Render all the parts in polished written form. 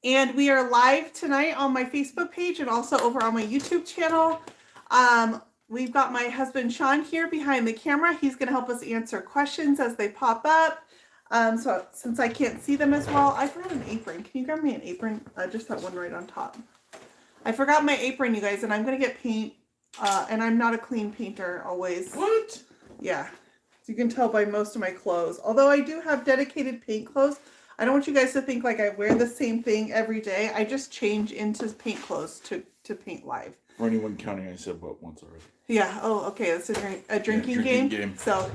And we are live tonight on my Facebook page and also over on my YouTube channel. We've got my husband Sean here behind the camera. He's going to help us answer questions as they pop up. So since I can't see them as well, I forgot an apron. Can you grab me an apron? Just that one right on top. I forgot my apron, you guys, and I'm going to get paint. And I'm not a clean painter always. What? Yeah. So you can tell by most of my clothes. Although I do have dedicated paint clothes, I don't want you guys to think like I wear the same thing every day. I just change into paint clothes to paint live. For anyone counting, I said what once already. Yeah. Oh, okay. That's a drinking game. So, all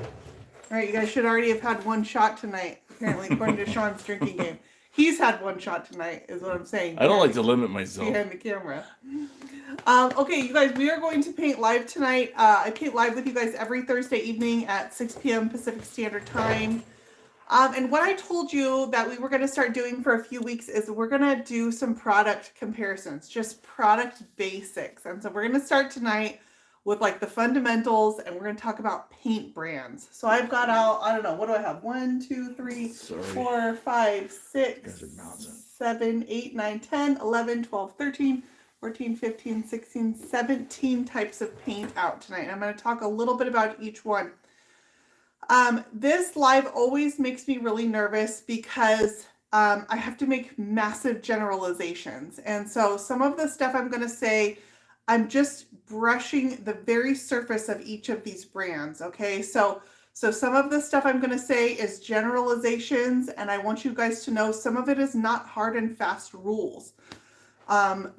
right, you guys should already have had one shot tonight. Apparently, according to Sean's drinking game, he's had one shot tonight. Is what I'm saying. I don't like to limit myself behind the camera. Okay, you guys, we are going to paint live tonight. I paint live with you guys every Thursday evening at 6 p.m. Pacific Standard Time. And what I told you that we were going to start doing for a few weeks is we're going to do some product comparisons, just product basics. And so we're going to start tonight with like the fundamentals, and we're going to talk about paint brands. So I've got out, I don't know, what do I have? 1, 2, 3, 4, 5, 6, 7, 8, 9, 10, 11, 12, 13, 14, 15, 16, 17 types of paint out tonight. And I'm going to talk a little bit about each one. This live always makes me really nervous because I have to make massive generalizations. And so some of the stuff I'm going to say, I'm just brushing the very surface of each of these brands. Okay. So some of the stuff I'm going to say is generalizations, and I want you guys to know some of it is not hard and fast rules.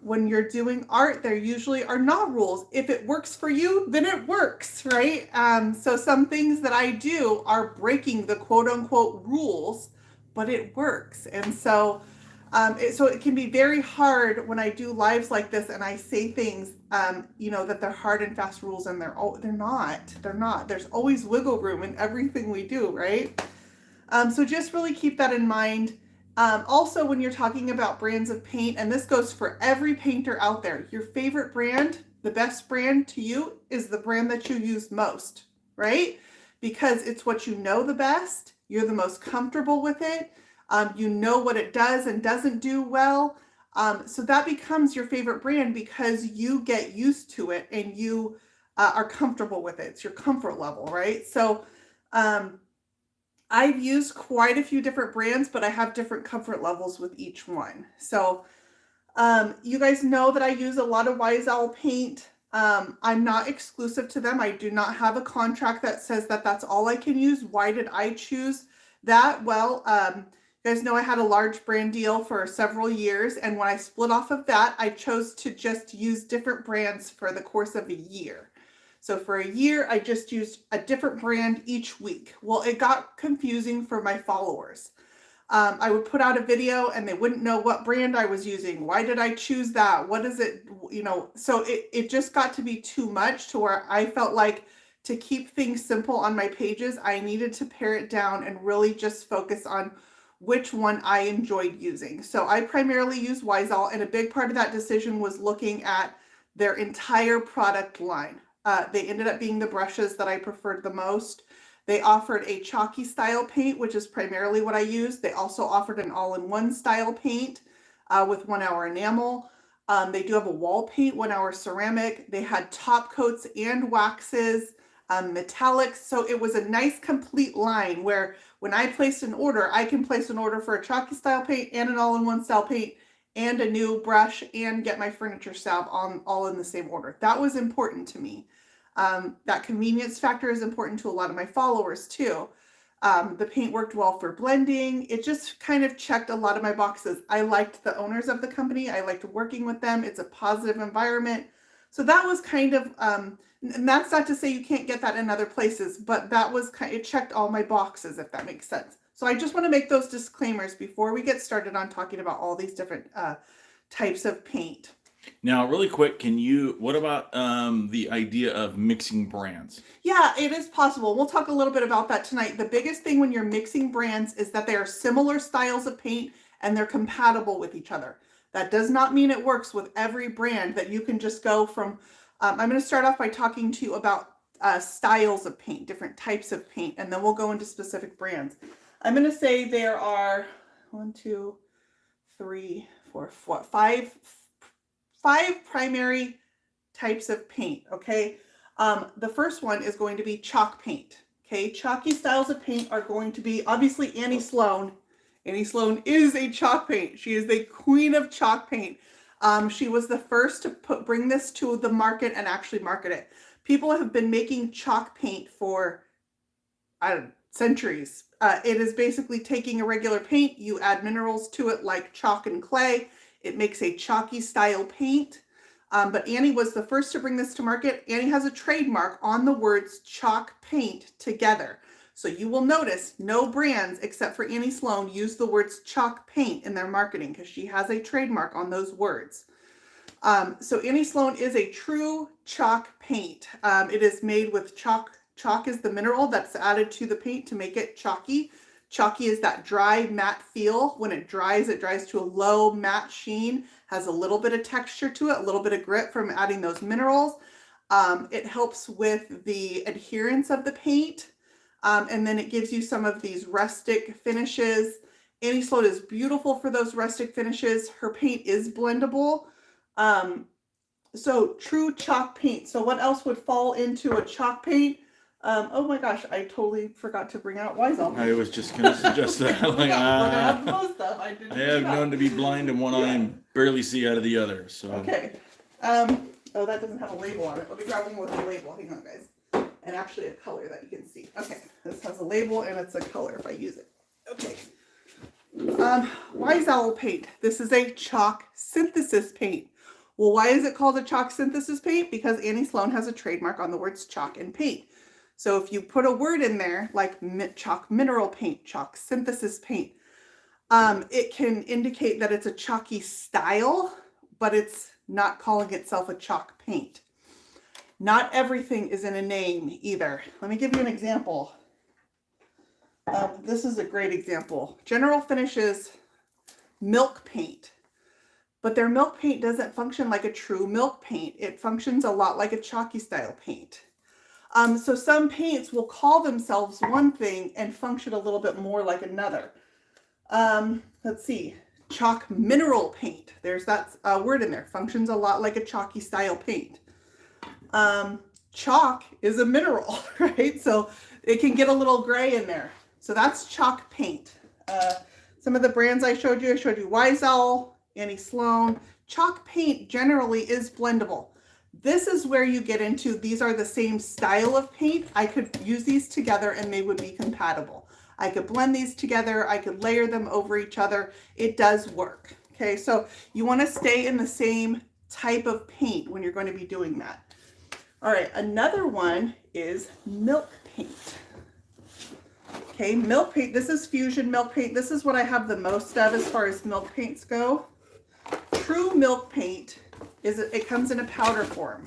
When you're doing art, there usually are not rules. If it works for you, then it works, right? So some things that I do are breaking the quote unquote rules, but it works. And so it can be very hard when I do lives like this and I say things, that they're hard and fast rules, and they're not. There's always wiggle room in everything we do, right? So just really keep that in mind. Also, when you're talking about brands of paint, and this goes for every painter out there, your favorite brand, the best brand to you is the brand that you use most, right? Because it's what you know the best, you're the most comfortable with it, you know what it does and doesn't do well. So that becomes your favorite brand because you get used to it and you are comfortable with it. It's your comfort level, right? So, I've used quite a few different brands, but I have different comfort levels with each one. So you guys know that I use a lot of Wise Owl paint. I'm not exclusive to them. I do not have a contract that says that that's all I can use. Why did I choose that? Well, you guys know I had a large brand deal for several years, and when I split off of that, I chose to just use different brands for the course of a year. So for a year, I just used a different brand each week. Well, it got confusing for my followers. I would put out a video and they wouldn't know what brand I was using. Why did I choose that? What is it? So it just got to be too much to where I felt like to keep things simple on my pages, I needed to pare it down and really just focus on which one I enjoyed using. So I primarily use Wise Owl, and a big part of that decision was looking at their entire product line. They ended up being the brushes that I preferred the most. They offered a chalky style paint, which is primarily what I use. They also offered an all-in-one style paint with 1 hour enamel. They do have a wall paint, 1 hour ceramic. They had top coats and waxes, metallics. So it was a nice complete line where when I placed an order, I can place an order for a chalky style paint and an all-in-one style paint and a new brush and get my furniture salve all in the same order. That was important to me. That convenience factor is important to a lot of my followers too. The paint worked well for blending. It just kind of checked a lot of my boxes. I liked the owners of the company. I liked working with them. It's a positive environment. So that was kind of, and that's not to say you can't get that in other places, but that was it checked all my boxes, if that makes sense. So I just want to make those disclaimers before we get started on talking about all these different types of paint. Now, really quick, what about the idea of mixing brands? Yeah, it is possible. We'll talk a little bit about that tonight. The biggest thing when you're mixing brands is that they are similar styles of paint and they're compatible with each other. That does not mean it works with every brand, that you can just go from, I'm going to start off by talking to you about styles of paint, different types of paint, and then we'll go into specific brands. I'm going to say there are 1, 2, five primary types of paint, okay? The first one is going to be chalk paint, okay? Chalky styles of paint are going to be, obviously, Annie Sloan. Annie Sloan is a chalk paint. She is the queen of chalk paint. She was the first to bring this to the market and actually market it. People have been making chalk paint for, centuries. It is basically taking a regular paint, you add minerals to it like chalk and clay. It makes a chalky style paint. But Annie was the first to bring this to market. Annie has a trademark on the words chalk paint together. So you will notice no brands except for Annie Sloan use the words chalk paint in their marketing because she has a trademark on those words. So Annie Sloan is a true chalk paint. It is made with chalk. Chalk is the mineral that's added to the paint to make it chalky. Chalky is that dry matte feel. When it dries to a low matte sheen, has a little bit of texture to it, a little bit of grit from adding those minerals. It helps with the adherence of the paint. And then it gives you some of these rustic finishes. Annie Sloan is beautiful for those rustic finishes. Her paint is blendable. So true chalk paint. So what else would fall into a chalk paint? Oh my gosh, I totally forgot to bring out Weisel. I was just going to suggest that. Like, I have known to be blind in one eye and barely see out of the other. So okay. Oh, that doesn't have a label on it. Let me grab one with a label. Hang on, guys. And actually a color that you can see. Okay, this has a label and it's a color if I use it. Okay. Weisel paint. This is a chalk synthesis paint. Well, why is it called a chalk synthesis paint? Because Annie Sloan has a trademark on the words chalk and paint. So if you put a word in there like chalk mineral paint, chalk synthesis paint, it can indicate that it's a chalky style, but it's not calling itself a chalk paint. Not everything is in a name either. Let me give you an example. This is a great example. General Finishes milk paint, but their milk paint doesn't function like a true milk paint. It functions a lot like a chalky style paint. So some paints will call themselves one thing and function a little bit more like another. Let's see, chalk mineral paint. There's that word in there. Functions a lot like a chalky style paint. Chalk is a mineral, right? So it can get a little gray in there. So that's chalk paint. Some of the brands I showed you Weisel, Annie Sloan. Chalk paint generally is blendable. This is where you get into, these are the same style of paint. I could use these together and they would be compatible. I could blend these together. I could layer them over each other. It does work. Okay, so you want to stay in the same type of paint when you're going to be doing that. All right, another one is milk paint. Okay, milk paint. This is Fusion milk paint. This is what I have the most of as far as milk paints go. True milk paint is it comes in a powder form.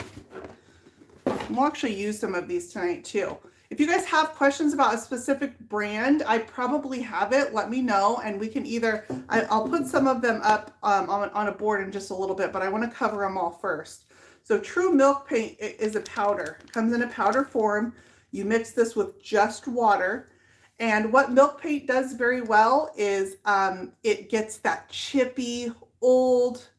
We'll actually use some of these tonight too. If you guys have questions about a specific brand, I probably have it. Let me know, and we can either, I'll put some of them up on a board in just a little bit, but I want to cover them all first. So True Milk Paint is a powder. It comes in a powder form. You mix this with just water. And what milk paint does very well is it gets that chippy, old,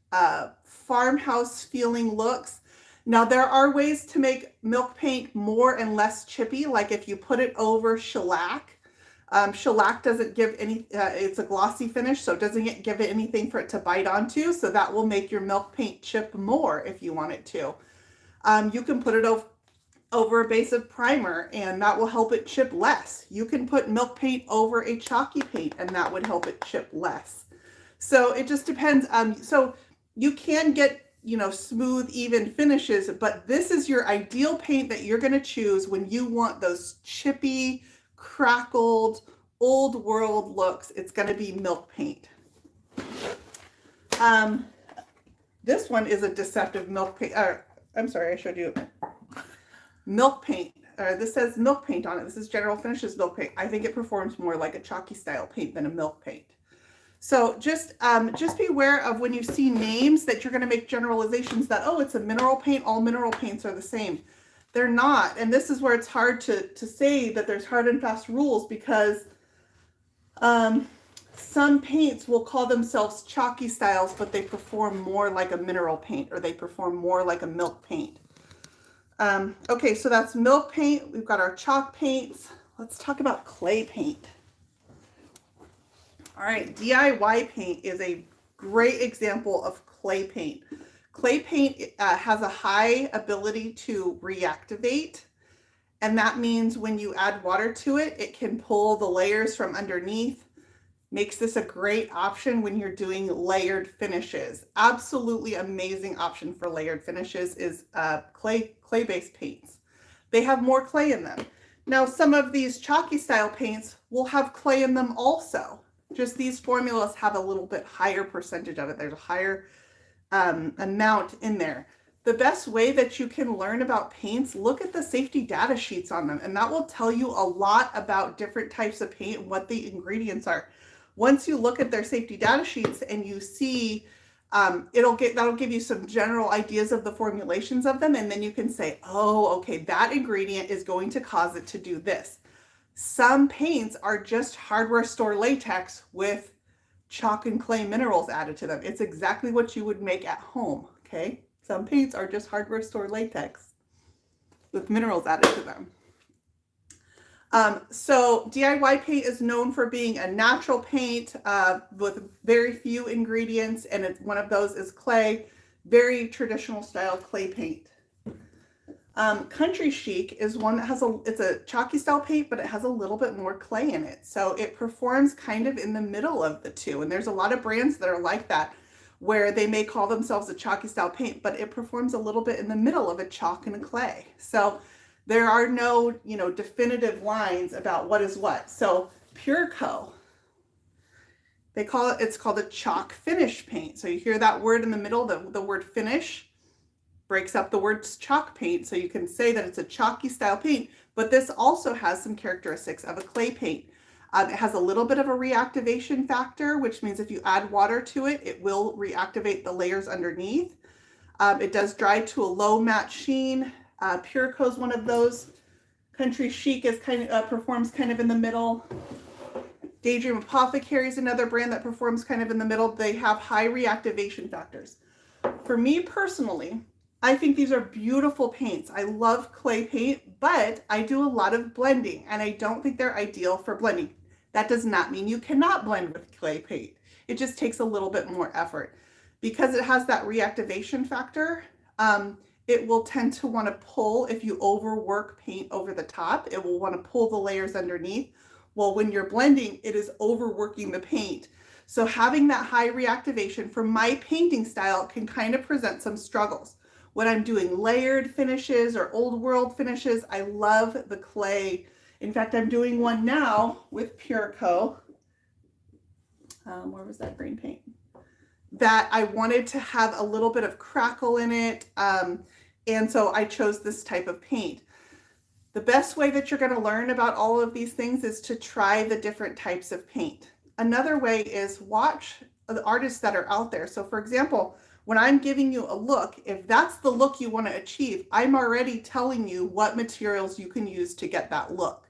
farmhouse feeling looks. Now there are ways to make milk paint more and less chippy, like if you put it over shellac. Shellac doesn't give any, it's a glossy finish, so it doesn't give it anything for it to bite onto, so that will make your milk paint chip more if you want it to. You can put it over a base of primer and that will help it chip less. You can put milk paint over a chalky paint and that would help it chip less. So it just depends. So you can get, smooth, even finishes, but this is your ideal paint that you're going to choose when you want those chippy, crackled, old world looks. It's going to be milk paint. This one is a deceptive milk paint. I'm sorry, I showed you milk paint. This says milk paint on it. This is General Finishes milk paint. I think it performs more like a chalky style paint than a milk paint. So just beware of when you see names that you're going to make generalizations that, oh, it's a mineral paint. All mineral paints are the same. They're not. And this is where it's hard to say that there's hard and fast rules because Some paints will call themselves chalky styles, but they perform more like a mineral paint, or they perform more like a milk paint. Okay, so that's milk paint. We've got our chalk paints. Let's talk about clay paint. All right, DIY paint is a great example of clay paint. Clay paint has a high ability to reactivate, and that means when you add water to it, it can pull the layers from underneath. Makes this a great option when you're doing layered finishes. Absolutely amazing option for layered finishes is clay-based paints. They have more clay in them. Now, some of these chalky style paints will have clay in them also. Just these formulas have a little bit higher percentage of it. There's a higher amount in there. The best way that you can learn about paints, look at the safety data sheets on them, and that will tell you a lot about different types of paint and what the ingredients are. Once you look at their safety data sheets and you see, that'll give you some general ideas of the formulations of them, and then you can say, oh, okay, that ingredient is going to cause it to do this. Some paints are just hardware store latex with chalk and clay minerals added to them. It's exactly what you would make at home, okay? Some paints are just hardware store latex with minerals added to them. So DIY paint is known for being a natural paint with very few ingredients, and one of those is clay, very traditional style clay paint. Country Chic is one that it's a chalky style paint, but it has a little bit more clay in it. So it performs kind of in the middle of the two. And there's a lot of brands that are like that, where they may call themselves a chalky style paint, but it performs a little bit in the middle of a chalk and a clay. So there are no, definitive lines about what is what. So Pureco, it's called a chalk finish paint. So you hear that word in the middle, the word finish breaks up the words chalk paint. So you can say that it's a chalky style paint, but this also has some characteristics of a clay paint. It has a little bit of a reactivation factor, which means if you add water to it, it will reactivate the layers underneath. It does dry to a low matte sheen. Pureco is one of those. Country Chic is performs kind of in the middle. Daydream Apothecary is another brand that performs kind of in the middle. They have high reactivation factors. For me personally, I think these are beautiful paints. I love clay paint, but I do a lot of blending, and I don't think they're ideal for blending. That does not mean you cannot blend with clay paint. It just takes a little bit more effort. Because it has that reactivation factor, it will tend to want to pull, if you overwork paint over the top, it will want to pull the layers underneath. Well, when you're blending, it is overworking the paint. So having that high reactivation for my painting style can kind of present some struggles. When I'm doing layered finishes or old world finishes, I love the clay. In fact, I'm doing one now with Pureco. Where was that green paint? That I wanted to have a little bit of crackle in it. And so I chose this type of paint. The best way that you're going to learn about all of these things is to try the different types of paint. Another way is watch the artists that are out there. So for example, when I'm giving you a look, if that's the look you want to achieve, I'm already telling you what materials you can use to get that look.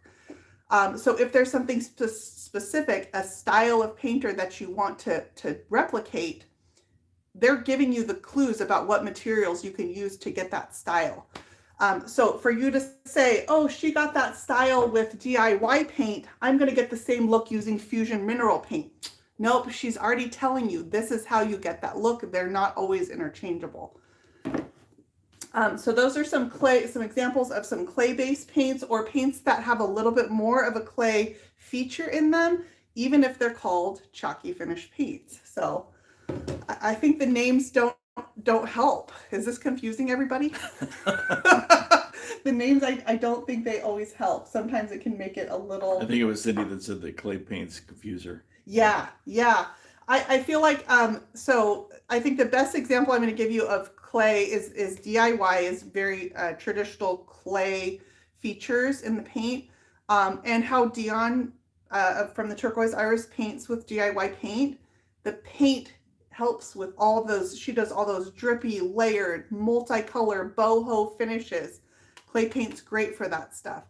So if there's something specific, a style of painter that you want to replicate, they're giving you the clues about what materials you can use to get that style. So for you to say, oh, she got that style with DIY paint, I'm going to get the same look using fusion mineral paint. Nope, she's already telling you this is how you get that look. They're not always interchangeable. So those are some examples of some clay-based paints, or paints that have a little bit more of a clay feature in them, even if they're called chalky finish paints. So I think the names don't help. Is this confusing everybody? The names, I don't think they always help. Sometimes it can make it a little... I think it was Cindy that said that clay paint's confuser. Yeah. I feel like, so I think the best example I'm going to give you of clay is DIY, is very traditional clay features in the paint, and how Dion from the Turquoise Iris paints with DIY paint. The paint helps with all of those. She does all those drippy, layered, multicolor boho finishes. Clay paint's great for that stuff.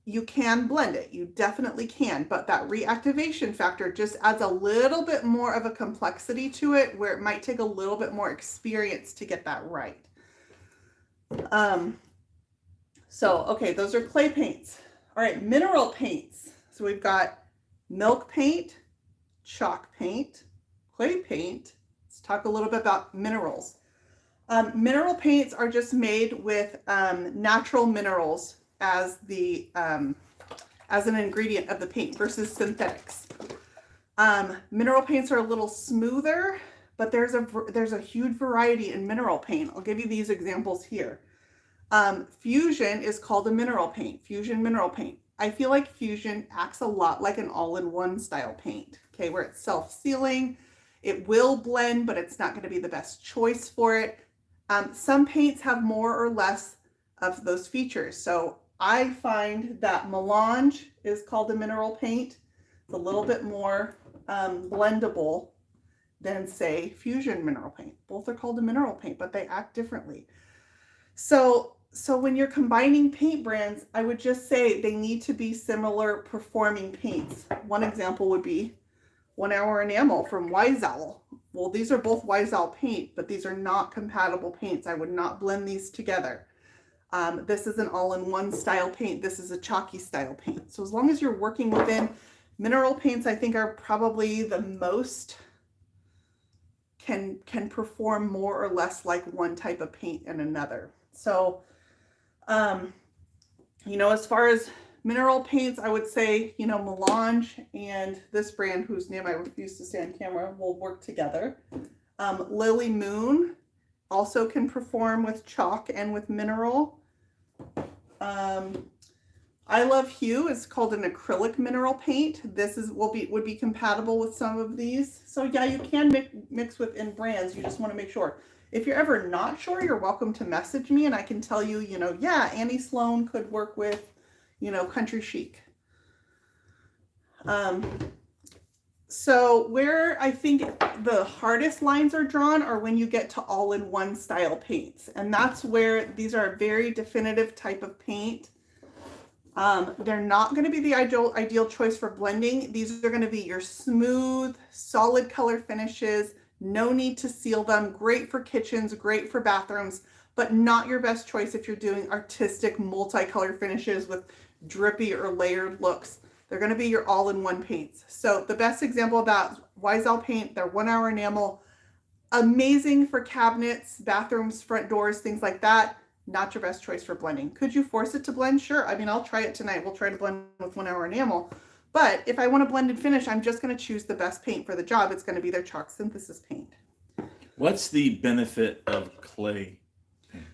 you can blend it. You definitely can, but that reactivation factor just adds a little bit more of a complexity to it where it might take a little bit more experience to get that right. Okay, those are clay paints. All right, mineral paints. So we've got milk paint, chalk paint, clay paint. Let's talk a little bit about minerals. Mineral paints are just made with natural minerals as the as an ingredient of the paint versus synthetics. Mineral paints are a little smoother, but there's a huge variety in mineral paint. I'll give you these examples here. Fusion is called a mineral paint, fusion mineral paint. I feel like fusion acts a lot like an all-in-one style paint, okay, where it's self-sealing. It will blend, but it's not going to be the best choice for it. Some paints have more or less of those features. So I find that melange is called a mineral paint. It's a little bit more blendable than, say, fusion mineral paint. Both are called a mineral paint, but they act differently. So when you're combining paint brands, I would just say they need to be similar performing paints. One example would be 1 Hour Enamel from Wise Owl. Well, these are both Wise Owl paint, but these are not compatible paints. I would not blend these together. This is an all-in-one style paint. This is a chalky style paint. So as long as you're working within mineral paints, I think are probably the most can perform more or less like one type of paint and another. So, as far as mineral paints, I would say, melange and this brand, whose name I refuse to say on camera, will work together. Lily Moon also can perform with chalk and with mineral. I Love Hue is called an acrylic mineral paint. This would be compatible with some of these. So yeah, you can mix within brands. You just want to make sure. If you're ever not sure, you're welcome to message me and I can tell you, yeah, Annie Sloan could work with, Country Chic. So where I think the hardest lines are drawn are when you get to all-in-one style paints. And that's where these are a very definitive type of paint. They're not going to be the ideal choice for blending. These are going to be your smooth, solid color finishes. No need to seal them. Great for kitchens, great for bathrooms, but not your best choice if you're doing artistic multicolor finishes with drippy or layered looks. They're going to be your all-in-one paints. So the best example of that, Wise Owl paint, their 1 Hour Enamel, amazing for cabinets, bathrooms, front doors, things like that. Not your best choice for blending. Could you force it to blend? Sure. I mean, I'll try it tonight. We'll try to blend with 1 Hour Enamel. But if I want to blend and finish, I'm just going to choose the best paint for the job. It's going to be their chalk synthesis paint. What's the benefit of clay paint?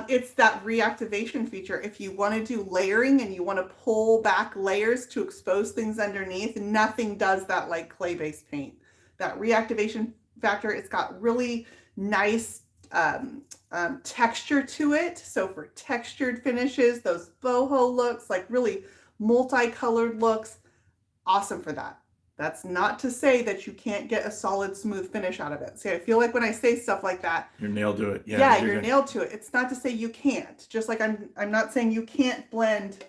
It's that reactivation feature. If you want to do layering and you want to pull back layers to expose things underneath, nothing does that like clay-based paint. That reactivation factor, it's got really nice texture to it. So for textured finishes, those boho looks, like really multicolored looks, awesome for that. That's not to say that you can't get a solid, smooth finish out of it. See, I feel like when I say stuff like that, you're nailed to it. Yeah, you're nailed to it. It's not to say you can't. Just like I'm not saying you can't blend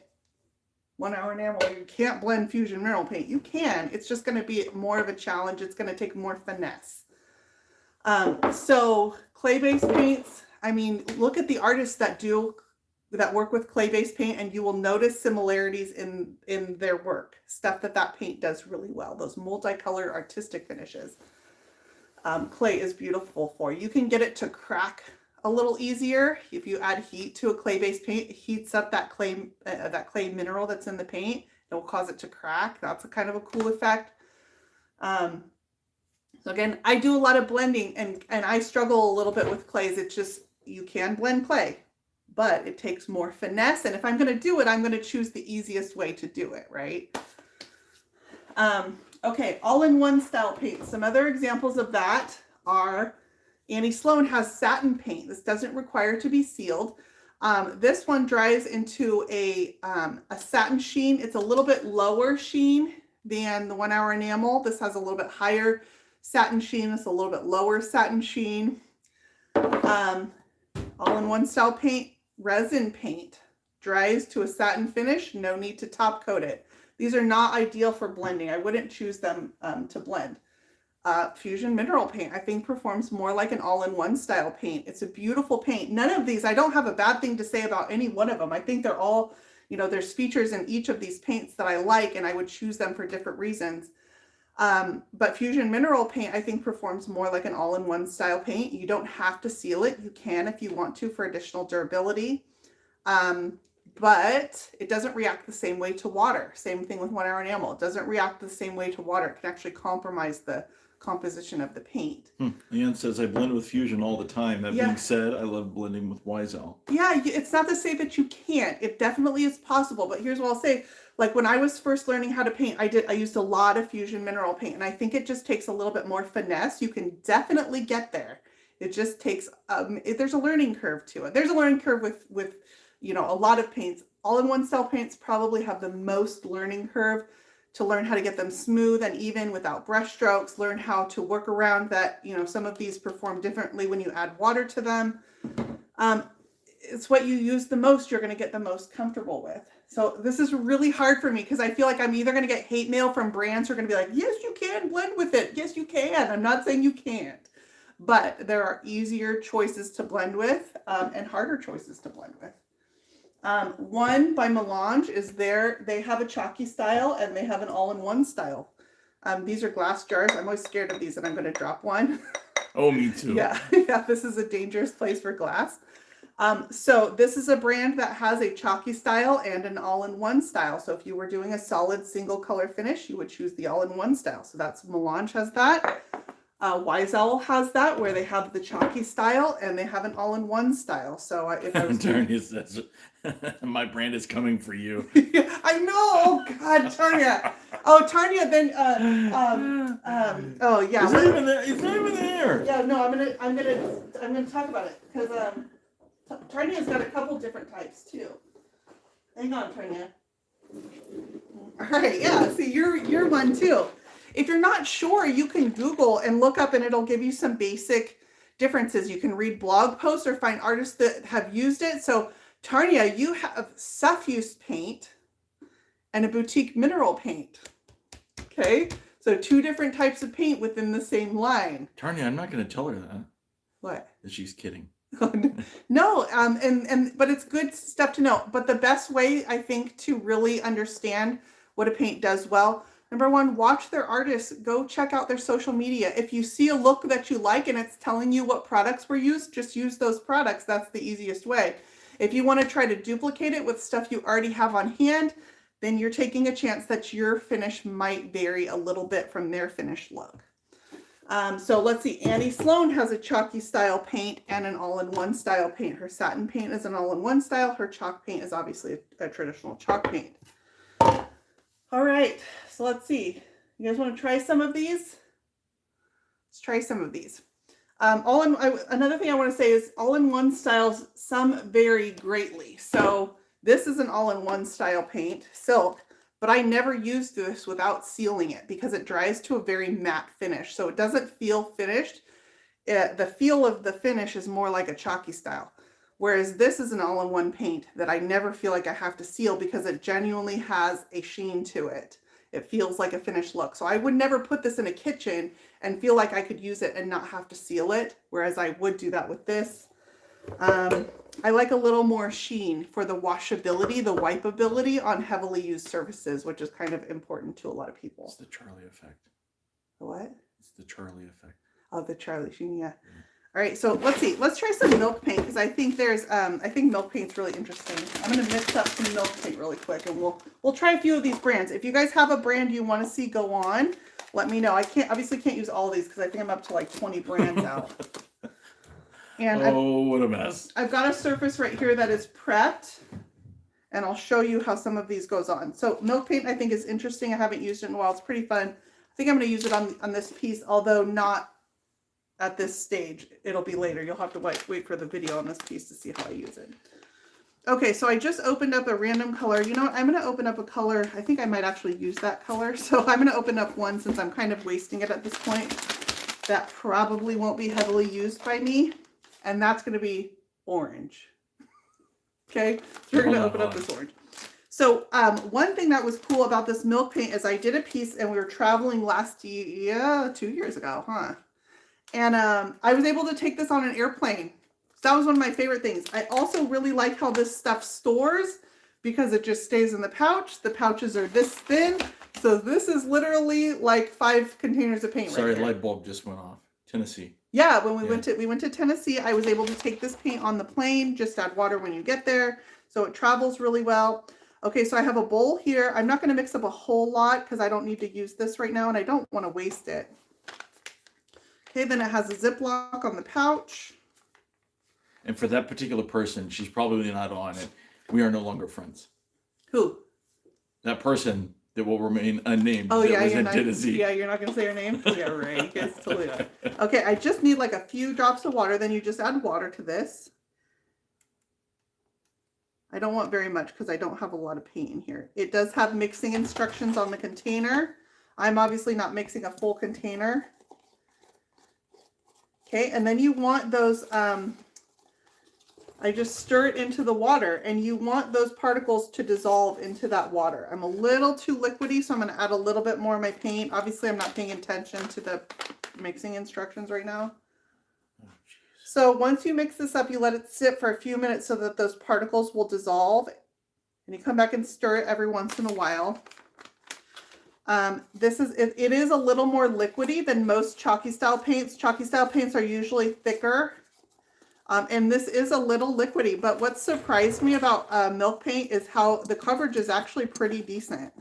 1 Hour Enamel, you can't blend fusion mineral paint. You can. It's just going to be more of a challenge. It's going to take more finesse. So clay-based paints, I mean, look at the artists that work with clay-based paint, and you will notice similarities in their work. Stuff that paint does really well. Those multicolored artistic finishes. Clay is beautiful for. You can get it to crack a little easier if you add heat to a clay-based paint. It heats up that clay mineral that's in the paint. It will cause it to crack. That's a kind of a cool effect. So again, I do a lot of blending, and I struggle a little bit with clays. It's just, you can blend clay, but it takes more finesse. And if I'm going to do it, I'm going to choose the easiest way to do it, right? Okay, all-in-one style paint. Some other examples of that are Annie Sloan has satin paint. This doesn't require to be sealed. This one dries into a satin sheen. It's a little bit lower sheen than the 1 Hour Enamel. This has a little bit higher satin sheen. It's a little bit lower satin sheen. All-in-one style paint, resin paint. Dries to a satin finish, no need to top coat it. These are not ideal for blending. I wouldn't choose them to blend. Fusion mineral paint, I think, performs more like an all-in-one style paint. It's a beautiful paint. None of these, I don't have a bad thing to say about any one of them. I think they're all, you know, there's features in each of these paints that I like, and I would choose them for different reasons. But Fusion mineral paint, I think, performs more like an all-in-one style paint. You don't have to seal it. You can if you want to for additional durability. But it doesn't react the same way to water. Same thing with 1 hour enamel. It doesn't react the same way to water. It can actually compromise the composition of the paint. Leanne says, I blend with Fusion all the time. That being said, I love blending with YSL. Yeah, it's not to say that you can't. It definitely is possible. But here's what I'll say. Like when I was first learning how to paint, I used a lot of Fusion mineral paint. And I think it just takes a little bit more finesse. You can definitely get there. It just takes, there's a learning curve to it. There's a learning curve with you know, a lot of paints. All-in-one style paints probably have the most learning curve to learn how to get them smooth and even without brush strokes, learn how to work around that. You know, some of these perform differently when you add water to them. It's what you use the most you're going to get the most comfortable with. So this is really hard for me because I feel like I'm either going to get hate mail from brands who are going to be like, yes, you can blend with it. Yes, you can. I'm not saying you can't, but there are easier choices to blend with and harder choices to blend with. One by Melange is they have a chalky style and they have an all-in-one style. These are glass jars. I'm always scared of these and I'm going to drop one. Oh, me too. Yeah, this is a dangerous place for glass. So this is a brand that has a chalky style and an all-in-one style. So if you were doing a solid single color finish, you would choose the all-in-one style. So that's Melange has that. YSL has that, where they have the chalky style and they have an all-in-one style. So if I was Tanya says, my brand is coming for you. I know. Oh God, Tanya. Oh, Tanya. Then. Oh yeah. It's not even there. It's not even there. Yeah. No. I'm gonna talk about it because Tanya's got a couple different types too. Hang on, Tanya. All right. Yeah. See, you're one too. If you're not sure, you can Google and look up and it'll give you some basic differences. You can read blog posts or find artists that have used it. So Tanya, you have suffused paint and a boutique mineral paint. Okay. So 2 different types of paint within the same line. Tanya, I'm not going to tell her that. What? That she's kidding. No, but it's good stuff to know. But the best way, I think, to really understand what a paint does well, number 1, watch their artists. Go check out their social media. If you see a look that you like and it's telling you what products were used, just use those products. That's the easiest way. If you want to try to duplicate it with stuff you already have on hand, then you're taking a chance that your finish might vary a little bit from their finished look. So let's see. Annie Sloan has a chalky style paint and an all-in-one style paint. Her satin paint is an all-in-one style. Her chalk paint is obviously a traditional chalk paint. All right. So let's see. You guys want to try some of these? Let's try some of these. Another thing I want to say is all-in-one styles, some vary greatly. So this is an all-in-one style paint, silk. But I never used this without sealing it because it dries to a very matte finish. So it doesn't feel finished. The feel of the finish is more like a chalky style. Whereas this is an all-in-one paint that I never feel like I have to seal because it genuinely has a sheen to it. It feels like a finished look. So I would never put this in a kitchen and feel like I could use it and not have to seal it. Whereas I would do that with this. I like a little more sheen for the washability, the wipeability on heavily used surfaces, which is kind of important to a lot of people. It's the Charlie effect. The what? It's the Charlie effect. Oh, the Charlie sheen, yeah. All right, so let's see. Let's try some milk paint because I think milk paint's really interesting. I'm gonna mix up some milk paint really quick, and we'll try a few of these brands. If you guys have a brand you want to see go on, let me know. I obviously can't use all of these because I think I'm up to like 20 brands out. And what a mess. I've got a surface right here that is prepped, and I'll show you how some of these goes on. So milk paint I think is interesting. I haven't used it in a while. It's pretty fun. I think I'm going to use it on this piece, although not at this stage. It'll be later. You'll have to wait for the video on this piece to see how I use it. Okay, so I just opened up a random color. You know what? I'm going to open up a color. I think I might actually use that color. So I'm going to open up one since I'm kind of wasting it at this point. That probably won't be heavily used by me. And that's going to be orange. Okay, so we're going to Hold on, open up hold on. this orange. So one thing that was cool about this milk paint is I did a piece and we were traveling last year, 2 years ago, huh? And I was able to take this on an airplane. So that was one of my favorite things. I also really like how this stuff stores because it just stays in the pouch. The pouches are this thin. So this is literally like 5 containers of paint Sorry, right here. light bulb just went off. Tennessee. Yeah, when we went to Tennessee, I was able to take this paint on the plane, just add water when you get there. So it travels really well. Okay, so I have a bowl here. I'm not going to mix up a whole lot because I don't need to use this right now and I don't want to waste it. Okay, then it has a Ziploc on the pouch. And for that particular person, she's probably not on it. We are no longer friends. Who? That person that will remain unnamed. Oh, that yeah, was you're in not, Tennessee. yeah, you're not going to say her name? Yeah, right. You guys totally are. Okay, I just need like a few drops of water. Then you just add water to this. I don't want very much because I don't have a lot of paint in here. It does have mixing instructions on the container. I'm obviously not mixing a full container. Okay, and then you want those, I just stir it into the water and you want those particles to dissolve into that water. I'm a little too liquidy, so I'm going to add a little bit more of my paint. Obviously, I'm not paying attention to the mixing instructions right now. So once you mix this up, you let it sit for a few minutes so that those particles will dissolve. And you come back and stir it every once in a while. It is a little more liquidy than most chalky style paints. Chalky style paints are usually thicker. And this is a little liquidy, but what surprised me about milk paint is how the coverage is actually pretty decent.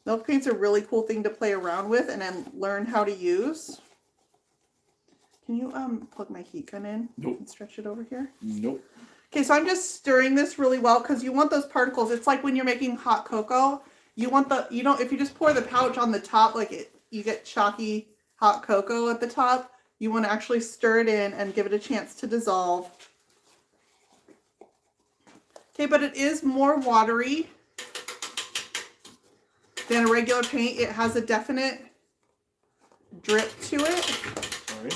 Milk paint's a really cool thing to play around with and then learn how to use. Can you plug my heat gun in? Nope. And stretch it over here? Nope. Okay, so I'm just stirring this really well because you want those particles. It's like when you're making hot cocoa. You want if you just pour the pouch on the top, you get chalky hot cocoa at the top. You want to actually stir it in and give it a chance to dissolve. Okay, but it is more watery than a regular paint. It has a definite drip to it. Sorry.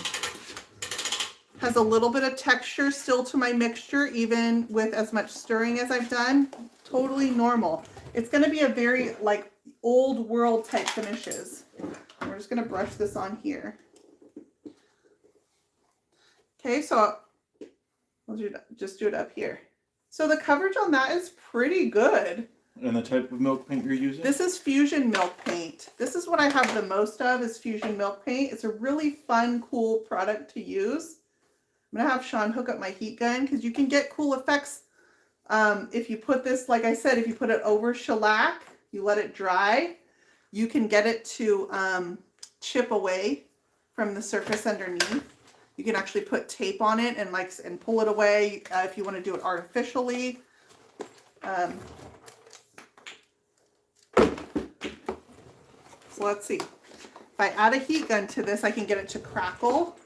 Has a little bit of texture still to my mixture, even with as much stirring as I've done. Totally normal. It's going to be a very old world type finishes. We're just going to brush this on here. Okay, so I'll just do it up here. So the coverage on that is pretty good. And the type of milk paint you're using? This is Fusion milk paint. This is what I have the most of is Fusion milk paint. It's a really fun, cool product to use. I'm going to have Sean hook up my heat gun because you can get cool effects if you put this, like I said, if you put it over shellac, you let it dry, you can get it to chip away from the surface underneath. You can actually put tape on it and pull it away if you want to do it artificially. So let's see. If I add a heat gun to this, I can get it to crackle.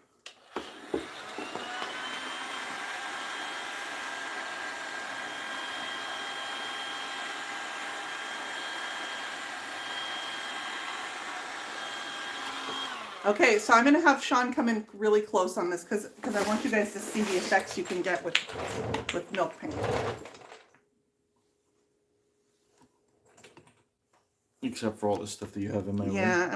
Okay, so I'm going to have Sean come in really close on this because I want you guys to see the effects you can get with milk paint. Except for all the stuff that you have in my room. Yeah,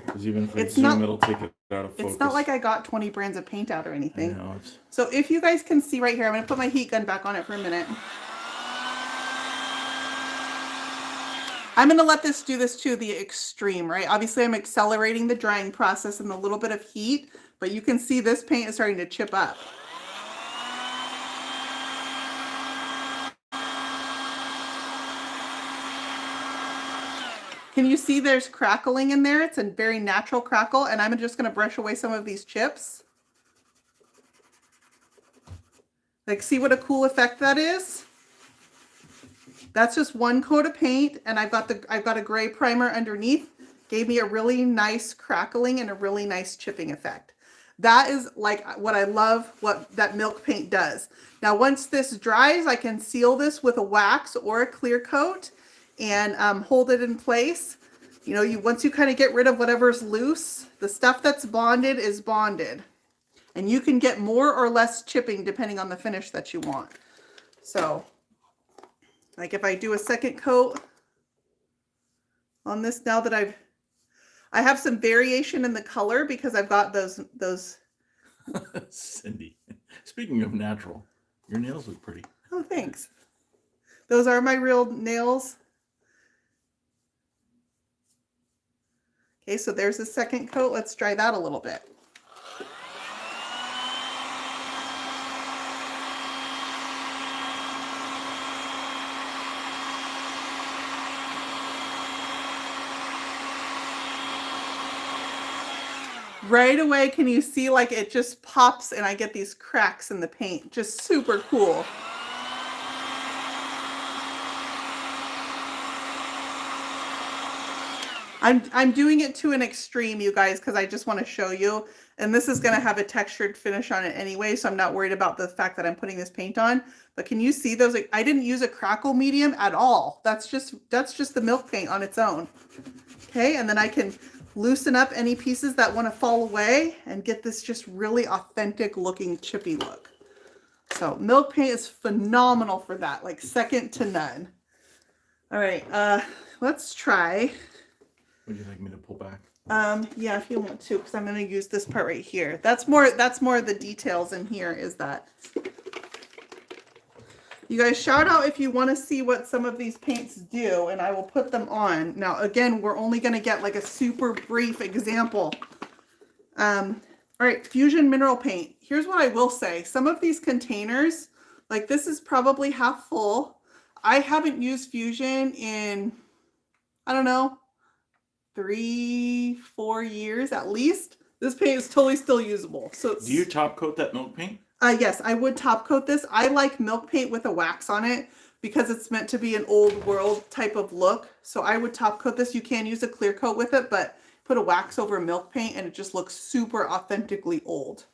Because even if I It's zoom, not- it'll take it out of focus. it's not like I got 20 brands of paint out or anything. No, So if you guys can see right here, I'm going to put my heat gun back on it for a minute. I'm going to let this do this to the extreme, right? Obviously, I'm accelerating the drying process and a little bit of heat, but you can see this paint is starting to chip up. Can you see there's crackling in there? It's a very natural crackle, and I'm just going to brush away some of these chips. See what a cool effect that is? That's just one coat of paint, and I've got a gray primer underneath. Gave me a really nice crackling and a really nice chipping effect. That is what I love, what that milk paint does. Now, once this dries, I can seal this with a wax or a clear coat and hold it in place. Once you kind of get rid of whatever's loose, the stuff that's bonded is bonded. And you can get more or less chipping depending on the finish that you want. So, like if I do a second coat on this, now that I have some variation in the color because I've got those. Cindy, speaking of natural, your nails look pretty. Oh, thanks. Those are my real nails. Okay, so there's the second coat. Let's dry that a little bit. Right away, can you see like it just pops and I get these cracks in the paint? Just super cool. I'm doing it to an extreme, you guys, because I just want to show you. And this is going to have a textured finish on it anyway, so I'm not worried about the fact that I'm putting this paint on. But can you see those? I didn't use a crackle medium at all. That's just the milk paint on its own. Okay, and then I can loosen up any pieces that want to fall away and get this just really authentic looking chippy look. So milk paint is phenomenal for that, like second to none. All right, let's try. Would you like me to pull back? Yeah, if you want to, because I'm going to use this part right here. That's more of the details in here is that. You guys shout out if you want to see what some of these paints do, and I will put them on. Now, again, we're only going to get like a super brief example. All right, Fusion Mineral Paint. Here's what I will say. Some of these containers, like this is probably half full. I haven't used Fusion in, I don't know, 3-4 years at least. This paint is totally still usable. So do you top coat that milk paint? Yes, I would top coat this. I like milk paint with a wax on it because it's meant to be an old world type of look. So I would top coat this. You can use a clear coat with it, but put a wax over milk paint and it just looks super authentically old.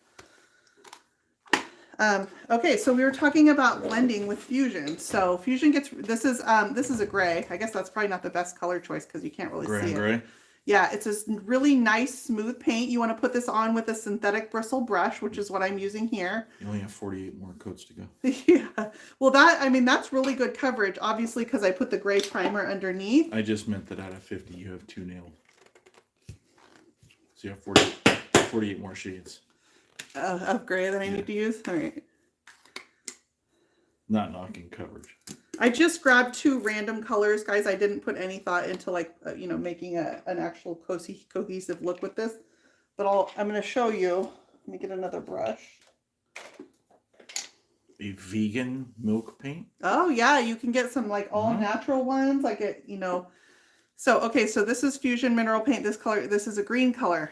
Okay, so we were talking about blending with Fusion. So Fusion gets, this is a gray. I guess that's probably not the best color choice because you can't really see it. Gray. Yeah, it's a really nice smooth paint. You want to put this on with a synthetic bristle brush, which is what I'm using here. You only have 48 more coats to go. Yeah, well that's really good coverage, obviously, because I put the gray primer underneath. I just meant that out of 50, you have 2 nailed. So you have 48 more shades. Of gray that I need to use? All right. Not knocking coverage. I just grabbed 2 random colors, guys. I didn't put any thought into like, making an actual cohesive look with this. But I'm going to show you. Let me get another brush. A vegan milk paint? Oh, yeah. You can get some like all natural ones. Like it, So, okay. So this is Fusion Mineral Paint. This color, this is a green color.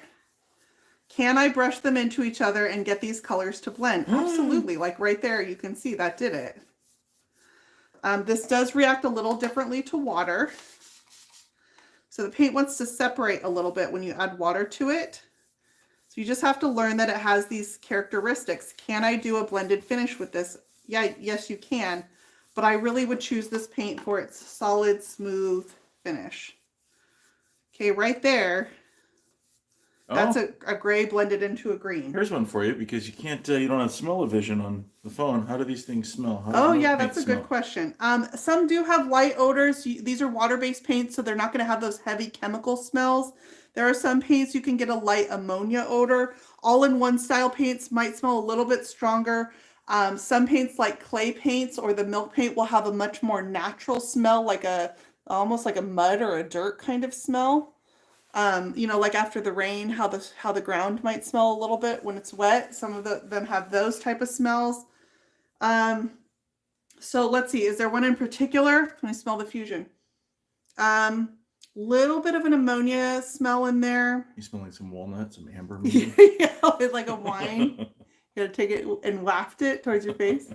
Can I brush them into each other and get these colors to blend? Absolutely. Like right there, you can see that did it. This does react a little differently to water. So the paint wants to separate a little bit when you add water to it. So you just have to learn that it has these characteristics. Can I do a blended finish with this? Yeah, yes, you can. But I really would choose this paint for its solid, smooth finish. Okay, right there. That's a gray blended into a green. Here's one for you because you can't, you don't have smell-o-vision on the phone. How do these things smell? Oh yeah, that's a good question. Some do have light odors. These are water-based paints, so they're not going to have those heavy chemical smells. There are some paints you can get a light ammonia odor. All-in-one style paints might smell a little bit stronger. Some paints like clay paints or the milk paint will have a much more natural smell, like almost like a mud or a dirt kind of smell. Like after the rain, how the ground might smell a little bit when it's wet. Some of them have those type of smells. So let's see, is there one in particular? Can I smell the Fusion? Little bit of an ammonia smell in there. You smell like some walnuts, some amber maybe? Yeah, it's like a wine. You gotta take it and waft it towards your face.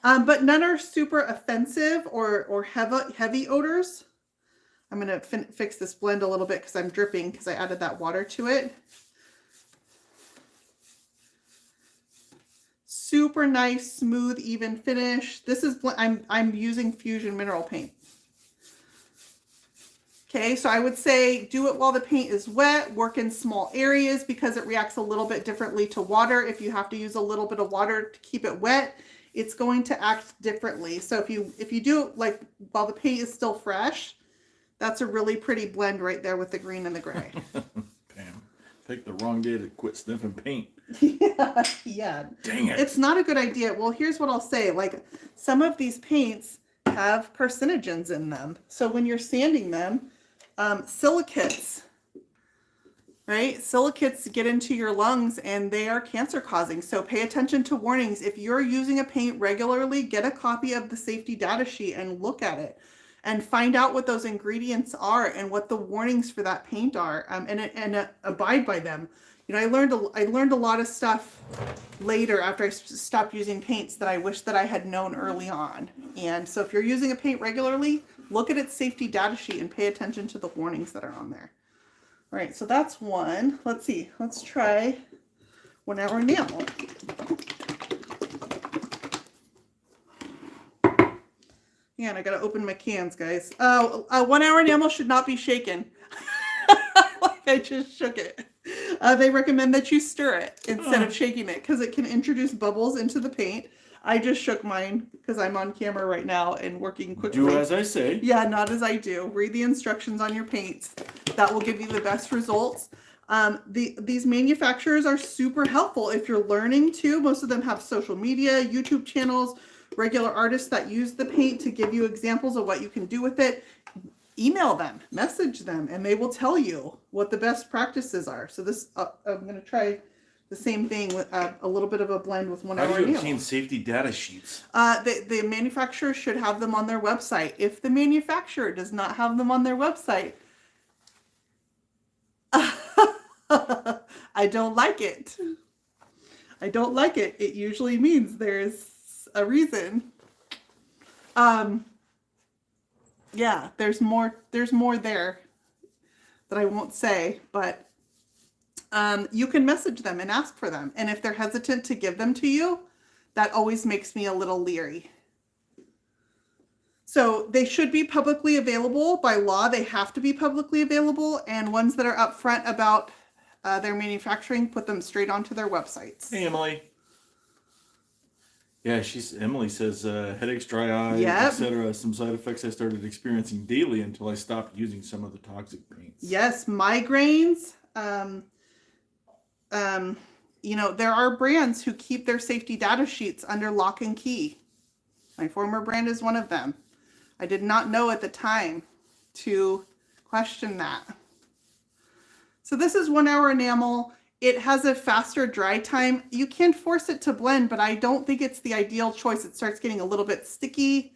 But none are super offensive or heavy odors. I'm going to fix this blend a little bit because I'm dripping because I added that water to it. Super nice, smooth, even finish. This is I'm using Fusion Mineral Paint. Okay, so I would say do it while the paint is wet, work in small areas because it reacts a little bit differently to water. If you have to use a little bit of water to keep it wet, it's going to act differently. So if you do it like while the paint is still fresh, that's a really pretty blend right there with the green and the gray. Pam, pick the wrong day to quit sniffing paint. Yeah. Dang it. It's not a good idea. Well, here's what I'll say. Like some of these paints have carcinogens in them. So when you're sanding them, silicates, right? Silicates get into your lungs and they are cancer causing. So pay attention to warnings. If you're using a paint regularly, get a copy of the safety data sheet and look at it and find out what those ingredients are and what the warnings for that paint are, and abide by them. You know, I learned a lot of stuff later after I stopped using paints that I wish that I had known early on. And so if you're using a paint regularly, look at its safety data sheet and pay attention to the warnings that are on there. All right, so that's one. Let's see. Let's try 1 hour enamel. Yeah, and I gotta open my cans, guys. 1 hour enamel should not be shaken. Like I just shook it. They recommend that you stir it instead of shaking it because it can introduce bubbles into the paint. I just shook mine because I'm on camera right now and working quickly. Do as I say. Yeah, not as I do. Read the instructions on your paints. That will give you the best results. These manufacturers are super helpful if you're learning too. Most of them have social media, YouTube channels, regular artists that use the paint to give you examples of what you can do with it. Email them, message them, and they will tell you what the best practices are. So this, I'm going to try the same thing with a little bit of a blend with 1 hour How do you enamel. obtain safety data sheets? The manufacturer should have them on their website. If the manufacturer does not have them on their website, I don't like it. I don't like it. It usually means there's a reason. Yeah, there's more there that I won't say, but you can message them and ask for them. And if they're hesitant to give them to you, that always makes me a little leery. So they should be publicly available by law. They have to be publicly available. And ones that are upfront about their manufacturing, put them straight onto their websites. Hey, Emily. Yeah, Emily says headaches, dry eyes, Yep. etc. Some side effects I started experiencing daily until I stopped using some of the toxic paints. Yes, migraines. You know, there are brands who keep their safety data sheets under lock and key. My former brand is one of them. I did not know at the time to question that. So this is 1 hour enamel. It has a faster dry time. You can force it to blend, but I don't think it's the ideal choice. It starts getting a little bit sticky.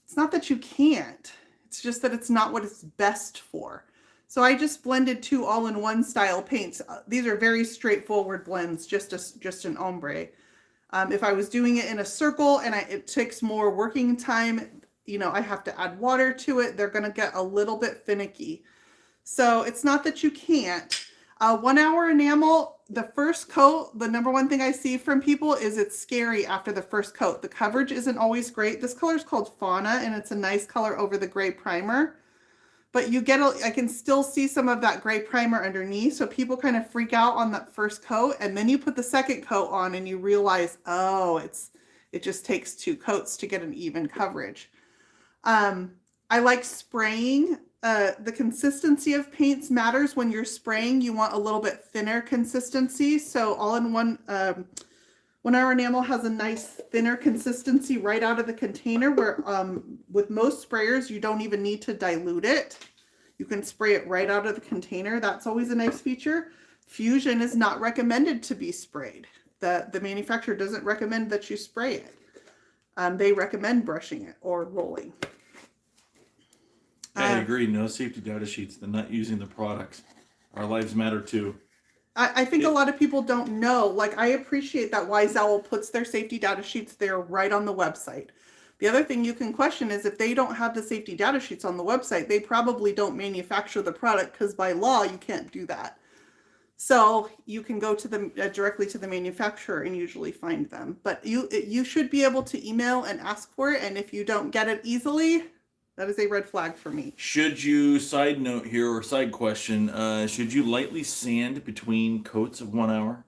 It's not that you can't. It's just that it's not what it's best for. So I just blended 2 all-in-one style paints. These are very straightforward blends, just an ombre. If I was doing it in a circle and it takes more working time, you know, I have to add water to it. They're going to get a little bit finicky. So it's not that you can't. 1 hour enamel, the first coat, the number one thing I see from people is it's scary after the first coat. The coverage isn't always great. This color is called Fauna, and it's a nice color over the gray primer. But you get, I can still see some of that gray primer underneath. So people kind of freak out on that first coat. And then you put the second coat on and you realize, oh, it just takes 2 coats to get an even coverage. I like spraying. The consistency of paints matters when you're spraying. You want a little bit thinner consistency. So all-in-one 1 hour enamel has a nice thinner consistency right out of the container where with most sprayers, you don't even need to dilute it. You can spray it right out of the container. That's always a nice feature. Fusion is not recommended to be sprayed. The manufacturer doesn't recommend that you spray it. They recommend brushing it or rolling. I agree. No safety data sheets. They're not using the products. Our lives matter too. I think a lot of people don't know. Like, I appreciate that Wise Owl puts their safety data sheets there right on the website. The other thing you can question is if they don't have the safety data sheets on the website, they probably don't manufacture the product because by law you can't do that. So you can go to them directly to the manufacturer and usually find them. But you should be able to email and ask for it. And if you don't get it easily, That is a red flag for me. Should you, side note here or side question, should you lightly sand between coats of 1 hour?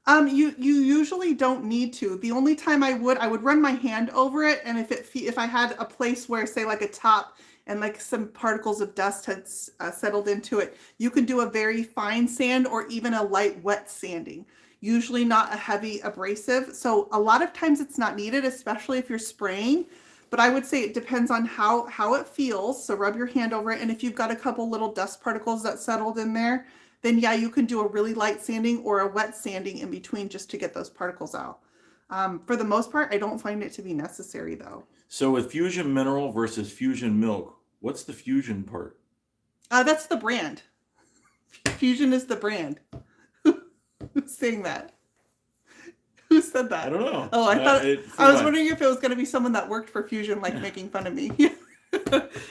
You usually don't need to. The only time I would run my hand over it, and if I had a place where, say, like a top and like some particles of dust had settled into it, you can do a very fine sand or even a light wet sanding. Usually not a heavy abrasive. So a lot of times it's not needed, especially if you're spraying. But I would say it depends on how it feels. So rub your hand over it, and if you've got a couple little dust particles that settled in there, then yeah, you can do a really light sanding or a wet sanding in between just to get those particles out. For the most part, I don't find it to be necessary though. So with Fusion Mineral versus Fusion Milk, what's the Fusion part? That's the brand. Fusion is the brand. Who's saying that? Who said that? I don't know. Oh, I was wondering if it was going to be someone that worked for Fusion, like making fun of me.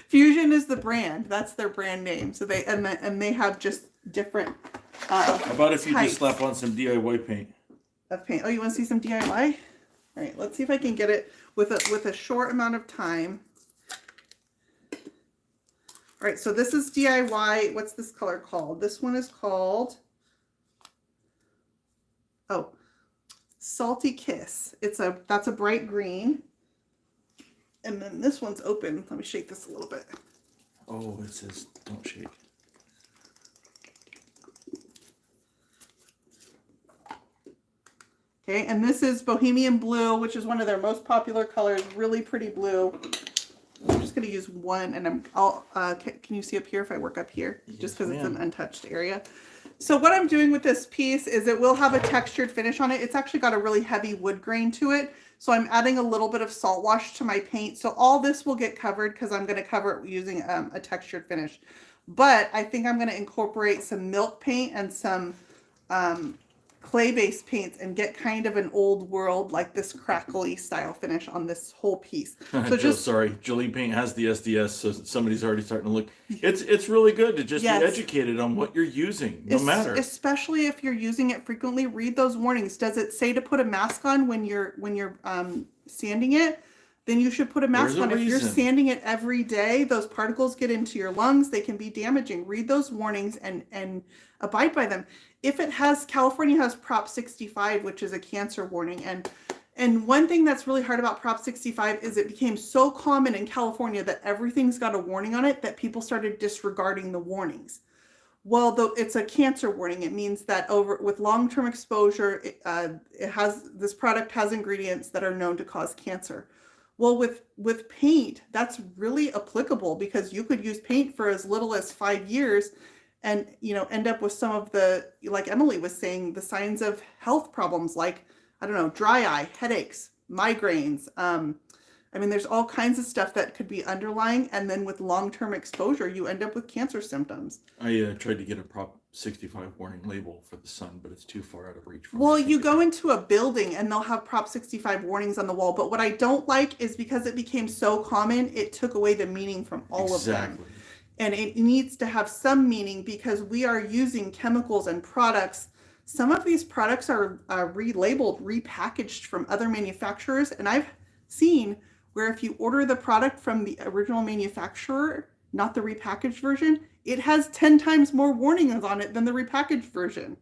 Fusion is the brand. That's their brand name. So they have just different. How about if you types just slap on some DIY paint? Of paint. Oh, you want to see some DIY? All right, let's see if I can get it with a short amount of time. All right, so this is DIY. What's this color called? This one is called, oh, Salty Kiss. That's a bright green. And then this one's open. Let me shake this a little bit. Oh, it says don't shake. Okay, and this is Bohemian Blue, which is one of their most popular colors. Really pretty blue. I'm just going to use one, and can you see up here if I work up here? Yes, just because it's ma'am. an untouched area. So what I'm doing with this piece is it will have a textured finish on it. It's actually got a really heavy wood grain to it. So I'm adding a little bit of salt wash to my paint. So all this will get covered because I'm going to cover it using a textured finish. But I think I'm going to incorporate some milk paint and some clay-based paints and get kind of an old world, like this crackly style finish on this whole piece. So sorry, Julie Paint has the SDS, so somebody's already starting to look. It's really good to just be educated on what you're using, no matter. Especially if you're using it frequently, read those warnings. Does it say to put a mask on when you're sanding it? Then you should put a mask on. If you're sanding it every day, those particles get into your lungs. They can be damaging. Read those warnings and abide by them. If it has, California has Prop 65, which is a cancer warning. And one thing that's really hard about Prop 65 is it became so common in California that everything's got a warning on it that people started disregarding the warnings. Well, though it's a cancer warning, it means that with long-term exposure, this product has ingredients that are known to cause cancer. Well, with paint, that's really applicable because you could use paint for as little as 5 years and, end up with some of the, like Emily was saying, the signs of health problems like, I don't know, dry eye, headaches, migraines. There's all kinds of stuff that could be underlying. And then with long-term exposure, you end up with cancer symptoms. I tried to get a Prop 65 warning label for the sun, but it's too far out of reach. Well, you go into a building and they'll have Prop 65 warnings on the wall. But what I don't like is because it became so common, it took away the meaning from all of them. And it needs to have some meaning because we are using chemicals and products. Some of these products are relabeled, repackaged from other manufacturers. And I've seen where if you order the product from the original manufacturer, not the repackaged version, it has 10 times more warnings on it than the repackaged version.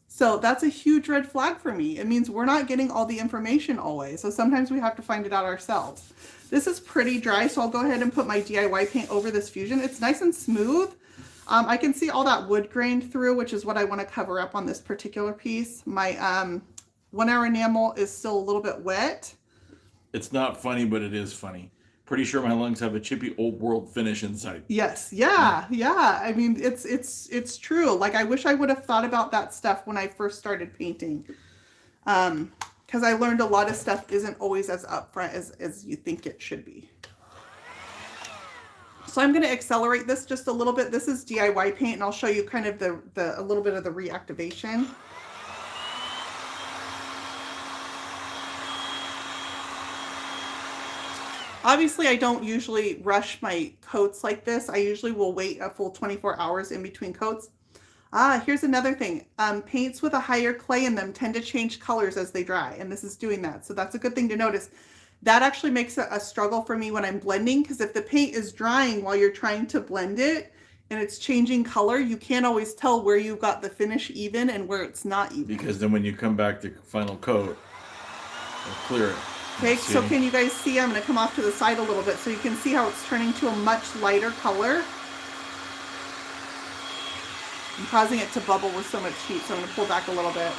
So that's a huge red flag for me. It means we're not getting all the information always. So sometimes we have to find it out ourselves. This is pretty dry, so I'll go ahead and put my DIY paint over this Fusion. It's nice and smooth. I can see all that wood grain through, which is what I want to cover up on this particular piece. My 1 hour enamel is still a little bit wet. It's not funny, but it is funny. Pretty sure my lungs have a chippy old world finish inside. Yes, yeah. I mean, it's true. Like, I wish I would have thought about that stuff when I first started painting. Because I learned a lot of stuff isn't always as upfront as you think it should be. So I'm going to accelerate this just a little bit. This is DIY paint, and I'll show you kind of a little bit of the reactivation. Obviously, I don't usually rush my coats like this. I usually will wait a full 24 hours in between coats. Here's another thing. Paints with a higher clay in them tend to change colors as they dry, and this is doing that. So that's a good thing to notice. That actually makes a struggle for me when I'm blending, because if the paint is drying while you're trying to blend it and it's changing color, you can't always tell where you got the finish even and where it's not even. Because then when you come back to final coat, it'll clear it. Okay, so can you guys see? I'm going to come off to the side a little bit so you can see how it's turning to a much lighter color. I'm causing it to bubble with so much heat, so I'm going to pull back a little bit.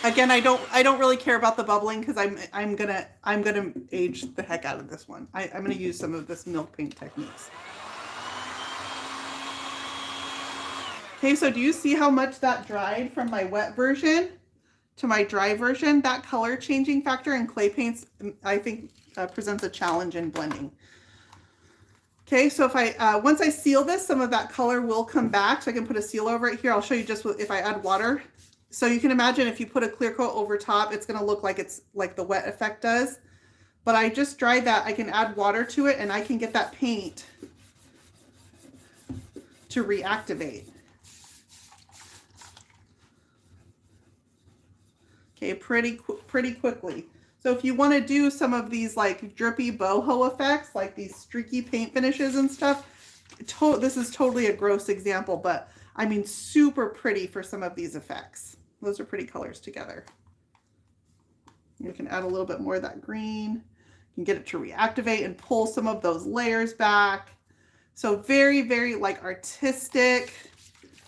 Again, I don't really care about the bubbling because I'm gonna age the heck out of this one. I'm gonna use some of this milk paint techniques. Okay, so do you see how much that dried from my wet version to my dry version? That color changing factor in clay paints, I think, presents a challenge in blending. Okay, so if I once I seal this, some of that color will come back. So I can put a seal over it here. I'll show you just if I add water. So you can imagine if you put a clear coat over top, it's going to look like it's like the wet effect does. But I just dried that. I can add water to it and I can get that paint to reactivate. Okay, pretty quickly. So if you want to do some of these like drippy boho effects, like these streaky paint finishes and stuff, this is totally a gross example, but I mean super pretty for some of these effects. Those are pretty colors together. You can add a little bit more of that green. You can get it to reactivate and pull some of those layers back. So very, very like artistic,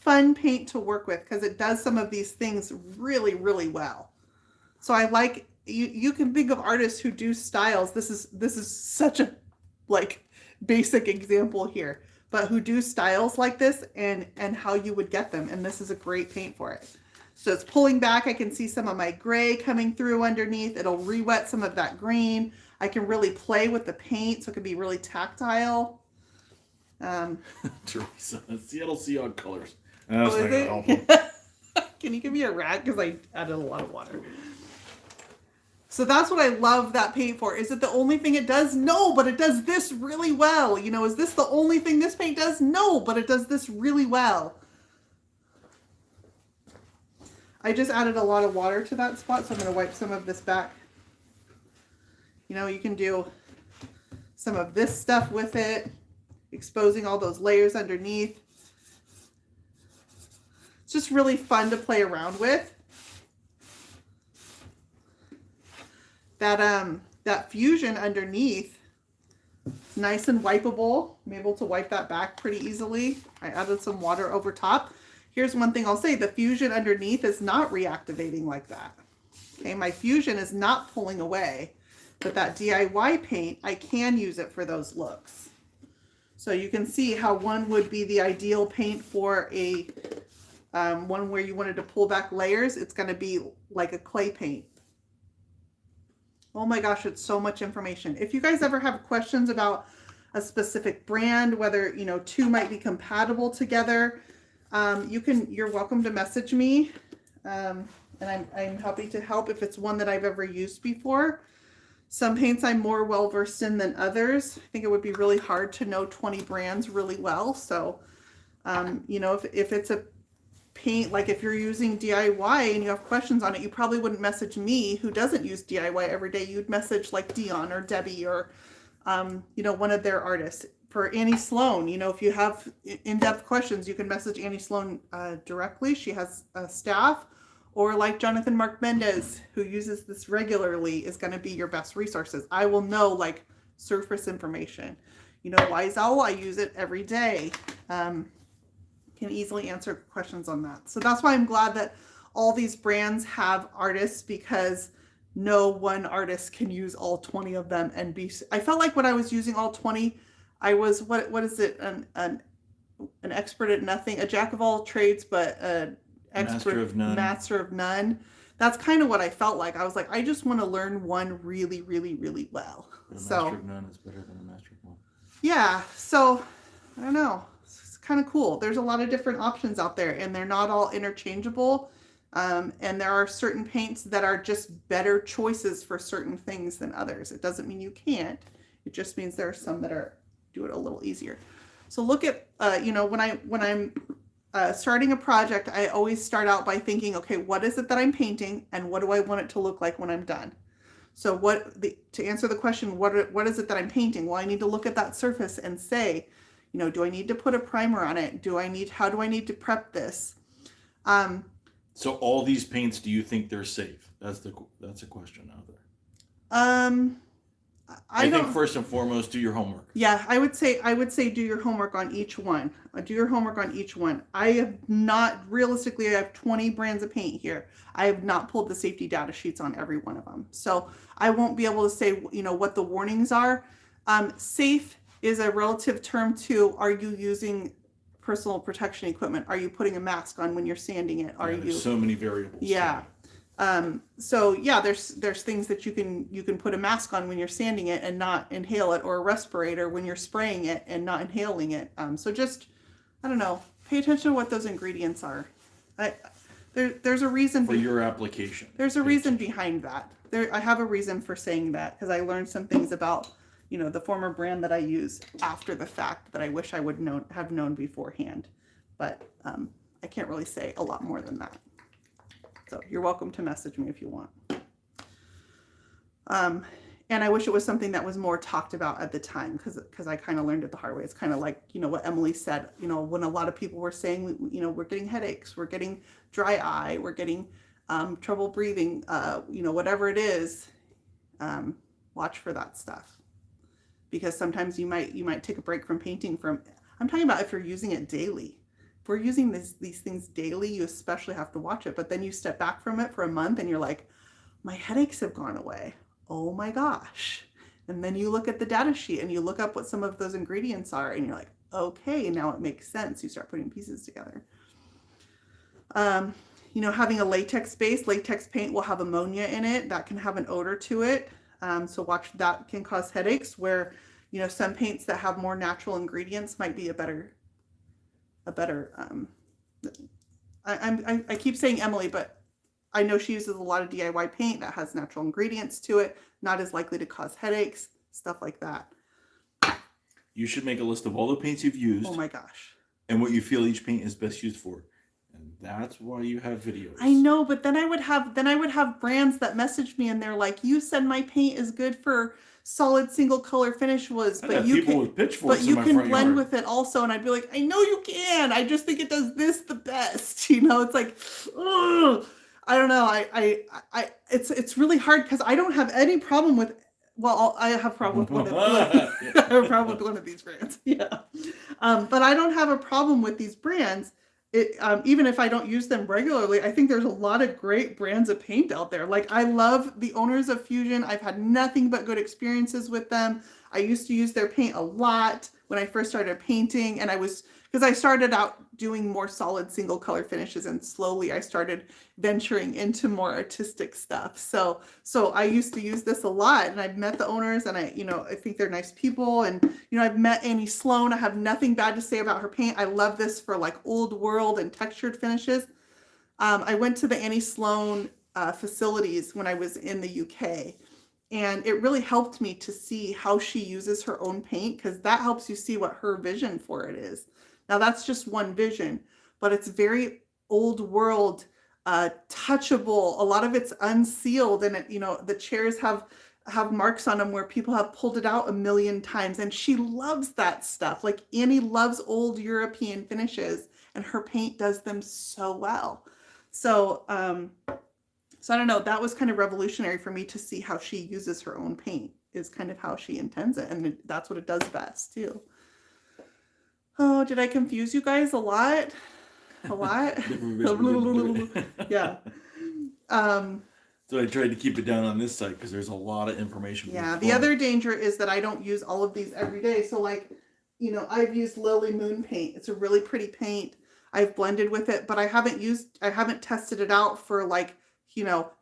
fun paint to work with because it does some of these things really, really well. So I like, you can think of artists who do styles. This is such a like basic example here, but who do styles like this and how you would get them. And this is a great paint for it. So it's pulling back. I can see some of my gray coming through underneath. It'll re-wet some of that green. I can really play with the paint, so it can be really tactile. Teresa, Seattle Seahawks colors. That's not gonna help them. Can you give me a rag? Because I added a lot of water. So that's what I love that paint for. Is it the only thing it does? No, but it does this really well. You know, is this the only thing this paint does? No, but it does this really well. I just added a lot of water to that spot, so I'm going to wipe some of this back. You know, you can do some of this stuff with it, exposing all those layers underneath. It's just really fun to play around with. That fusion underneath, nice and wipeable. I'm able to wipe that back pretty easily. I added some water over top. Here's one thing I'll say, the fusion underneath is not reactivating like that. Okay, my fusion is not pulling away, but that DIY paint, I can use it for those looks. So you can see how one would be the ideal paint for a one where you wanted to pull back layers. It's going to be like a clay paint. Oh my gosh, it's so much information. If you guys ever have questions about a specific brand, whether, you know, two might be compatible together, you're welcome to message me. And I'm happy to help if it's one that I've ever used before. Some paints I'm more well versed in than others. I think it would be really hard to know 20 brands really well. So, you know, if it's a paint, like if you're using DIY and you have questions on it, you probably wouldn't message me who doesn't use DIY every day. You'd message like Dion or Debbie or, you know, one of their artists. For Annie Sloan, you know, if you have in-depth questions, you can message Annie Sloan directly. She has a staff, or like Jonathan Mark Mendez, who uses this regularly, is going to be your best resources. I will know like surface information. You know, Wise Owl, I use it every day. Can easily answer questions on that. So that's why I'm glad that all these brands have artists, because no one artist can use all 20 of them and be. I felt like when I was using all 20, I was what is it? An expert at nothing, a jack of all trades, but an expert, master of none. That's kind of what I felt like. I was like, I just want to learn one really, really, really well. A master of none is better than a master of one. Yeah. So I don't know. It's kind of cool. There's a lot of different options out there, and they're not all interchangeable. And there are certain paints that are just better choices for certain things than others. It doesn't mean you can't. It just means there are some that do it a little easier. So look at, you know, when I'm starting a project, I always start out by thinking, okay, what is it that I'm painting and what do I want it to look like when I'm done? So to answer the question, what is it that I'm painting? Well, I need to look at that surface and say, do I need to put a primer on it? How do I need to prep this? So all these paints, do you think they're safe? That's a question out there. I think first and foremost, do your homework. Yeah, I would say do your homework on each one. Do your homework on each one. I have 20 brands of paint here. I have not pulled the safety data sheets on every one of them. So I won't be able to say, what the warnings are. Safe is a relative term to, are you using personal protection equipment? Are you putting a mask on when you're sanding it? There's so many variables. Yeah. There's things that you can put a mask on when you're sanding it and not inhale it, or a respirator when you're spraying it and not inhaling it. So just, I don't know, pay attention to what those ingredients are. There's a reason for your application. There's a reason behind that. I have a reason for saying that, because I learned some things about, the former brand that I use after the fact that I wish I would have known beforehand. But I can't really say a lot more than that. So you're welcome to message me if you want. And I wish it was something that was more talked about at the time, because I kind of learned it the hard way. It's kind of like, what Emily said, when a lot of people were saying, we're getting headaches, we're getting dry eye, we're getting trouble breathing, whatever it is, watch for that stuff. Because sometimes you might take a break from painting I'm talking about if you're using it daily. If we're using these things daily, you especially have to watch it. But then you step back from it for a month and you're like, my headaches have gone away. Oh my gosh. And then you look at the data sheet and you look up what some of those ingredients are and you're like, okay, now it makes sense. You start putting pieces together. Having a latex paint will have ammonia in it. That can have an odor to it. So watch, that can cause headaches, where, some paints that have more natural ingredients might be a better, I keep saying Emily, but I know she uses a lot of DIY paint that has natural ingredients to it, not as likely to cause headaches, stuff like that. You should make a list of all the paints you've used. Oh my gosh. And what you feel each paint is best used for. And that's why you have videos. I know, but then I would have brands that message me and they're like, you said my paint is good for solid single color finish but you can blend with it also. And I'd be like, I know you can. I just think it does this the best. It's like, ugh. I don't know. It's really hard because I don't have any problem with. Well, I have a problem with one of I have a problem with one of these brands. Yeah, but I don't have a problem with these brands. Even if I don't use them regularly, I think there's a lot of great brands of paint out there. Like, I love the owners of Fusion. I've had nothing but good experiences with them. I used to use their paint a lot when I first started painting, because I started out doing more solid single color finishes, and slowly I started venturing into more artistic stuff. So I used to use this a lot, and I've met the owners, and I think they're nice people. And, I've met Annie Sloan. I have nothing bad to say about her paint. I love this for like old world and textured finishes. I went to the Annie Sloan facilities when I was in the UK. And it really helped me to see how she uses her own paint, because that helps you see what her vision for it is. Now, that's just one vision, but it's very old world, touchable. A lot of it's unsealed, and the chairs have marks on them where people have pulled it out a million times. And she loves that stuff. Like, Annie loves old European finishes, and her paint does them so well. So I don't know, that was kind of revolutionary for me to see how she uses her own paint, is kind of how she intends it. And that's what it does best too. Oh, did I confuse you guys a lot? Yeah. So I tried to keep it down on this side because there's a lot of information. Yeah. The other danger is that I don't use all of these every day. So like, I've used Lily Moon paint. It's a really pretty paint. I've blended with it, but I haven't tested it out for like,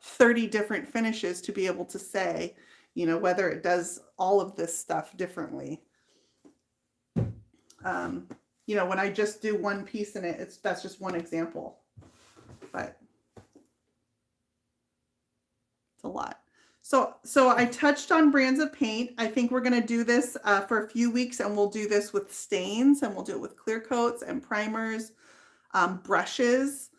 30 different finishes to be able to say, whether it does all of this stuff differently. When I just do one piece in it, that's just one example, but it's a lot. So I touched on brands of paint. I think we're going to do this for a few weeks, and we'll do this with stains, and we'll do it with clear coats and primers. brushes.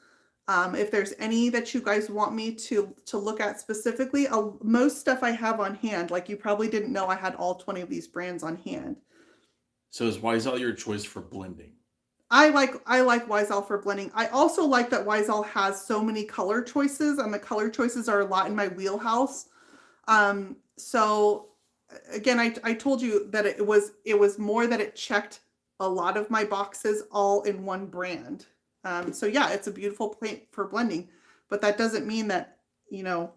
If there's any that you guys want me to look at specifically, most stuff I have on hand. Like you probably didn't know I had all 20 of these brands on hand. So is Wisal your choice for blending? I like Wisal for blending. I also like that Wisal has so many color choices, and the color choices are a lot in my wheelhouse. So again, I told you that it was more that it checked a lot of my boxes all in one brand. So yeah, it's a beautiful paint for blending, but that doesn't mean that, you know,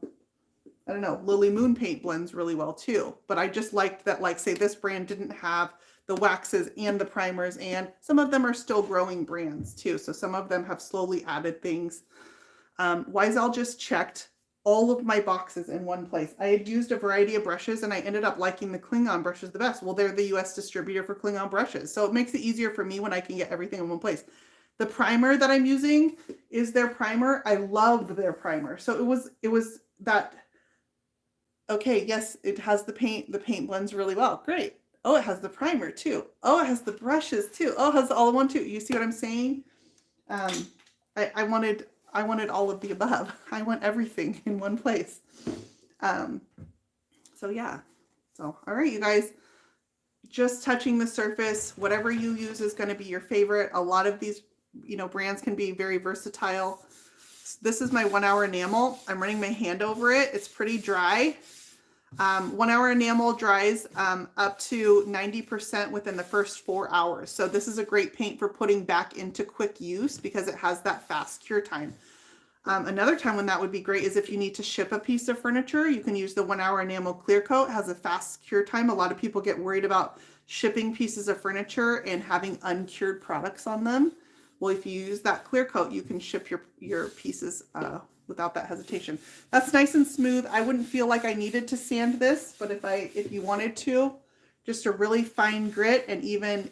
I don't know, Lily Moon paint blends really well too. But I just liked that, like, say this brand didn't have the waxes and the primers, and some of them are still growing brands too. So some of them have slowly added things. Wisal just checked all of my boxes in one place. I had used a variety of brushes and I ended up liking the Klingon brushes the best. Well, they're the US distributor for Klingon brushes. So it makes it easier for me when I can get everything in one place. The primer that I'm using is their primer. I loved their primer. So it was that, okay, yes, it has the paint. The paint blends really well. Great. Oh, it has the primer too. Oh, it has the brushes too. Oh, it has the all-in-one too. You see what I'm saying? I wanted all of the above. I want everything in one place. So yeah. So, all right, you guys, just touching the surface, whatever you use is going to be your favorite. A lot of these, you know, brands can be very versatile. This is my 1 hour enamel. I'm running my hand over it. It's pretty dry. 1 hour enamel dries up to 90% within the first 4 hours. So this is a great paint for putting back into quick use because it has that fast cure time. Another time when that would be great is if you need to ship a piece of furniture, you can use the 1 hour enamel clear coat. It has a fast cure time. A lot of people get worried about shipping pieces of furniture and having uncured products on them. Well, if you use that clear coat, you can ship your pieces without that hesitation. That's nice and smooth. I wouldn't feel like I needed to sand this, but if you wanted to, just a really fine grit, and even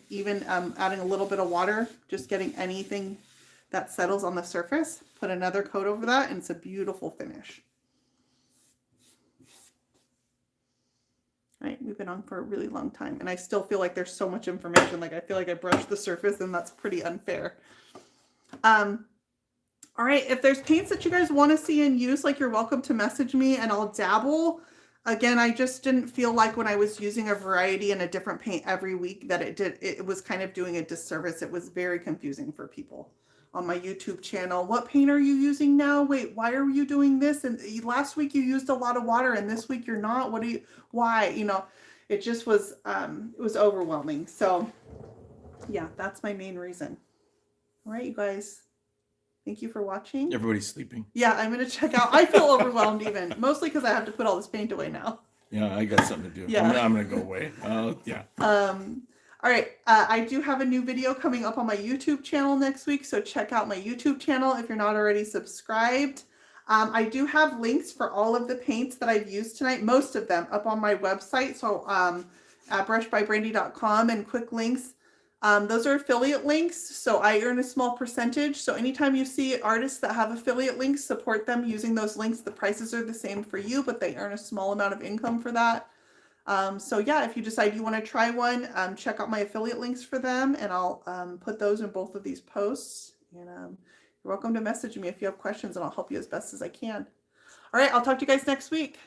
adding a little bit of water, just getting anything that settles on the surface, put another coat over that, and it's a beautiful finish. All right, we've been on for a really long time, and I still feel like there's so much information. Like I feel like I brushed the surface, and that's pretty unfair. All right, if there's paints that you guys want to see in use, like, you're welcome to message me and I'll dabble. Again, I just didn't feel like when I was using a variety and a different paint every week that it was kind of doing a disservice. It was very confusing for people on my YouTube channel. What paint are you using now? Wait, why are you doing this? And last week you used a lot of water and this week you're not. Why? You know, it just was, it was overwhelming. So yeah, that's my main reason. All right, you guys. Thank you for watching. Everybody's sleeping. Yeah, I'm going to check out. I feel overwhelmed even, mostly because I have to put all this paint away now. Yeah, I got something to do. Yeah. I'm going to go away. Yeah. All right, I do have a new video coming up on my YouTube channel next week, so check out my YouTube channel if you're not already subscribed. I do have links for all of the paints that I've used tonight, most of them up on my website, so at brushbybrandy.com, and quick links. Those are affiliate links, so I earn a small percentage. So anytime you see artists that have affiliate links, support them using those links. The prices are the same for you, but they earn a small amount of income for that. So yeah, if you decide you want to try one, check out my affiliate links for them, and I'll put those in both of these posts. And you're welcome to message me if you have questions, and I'll help you as best as I can. All right, I'll talk to you guys next week.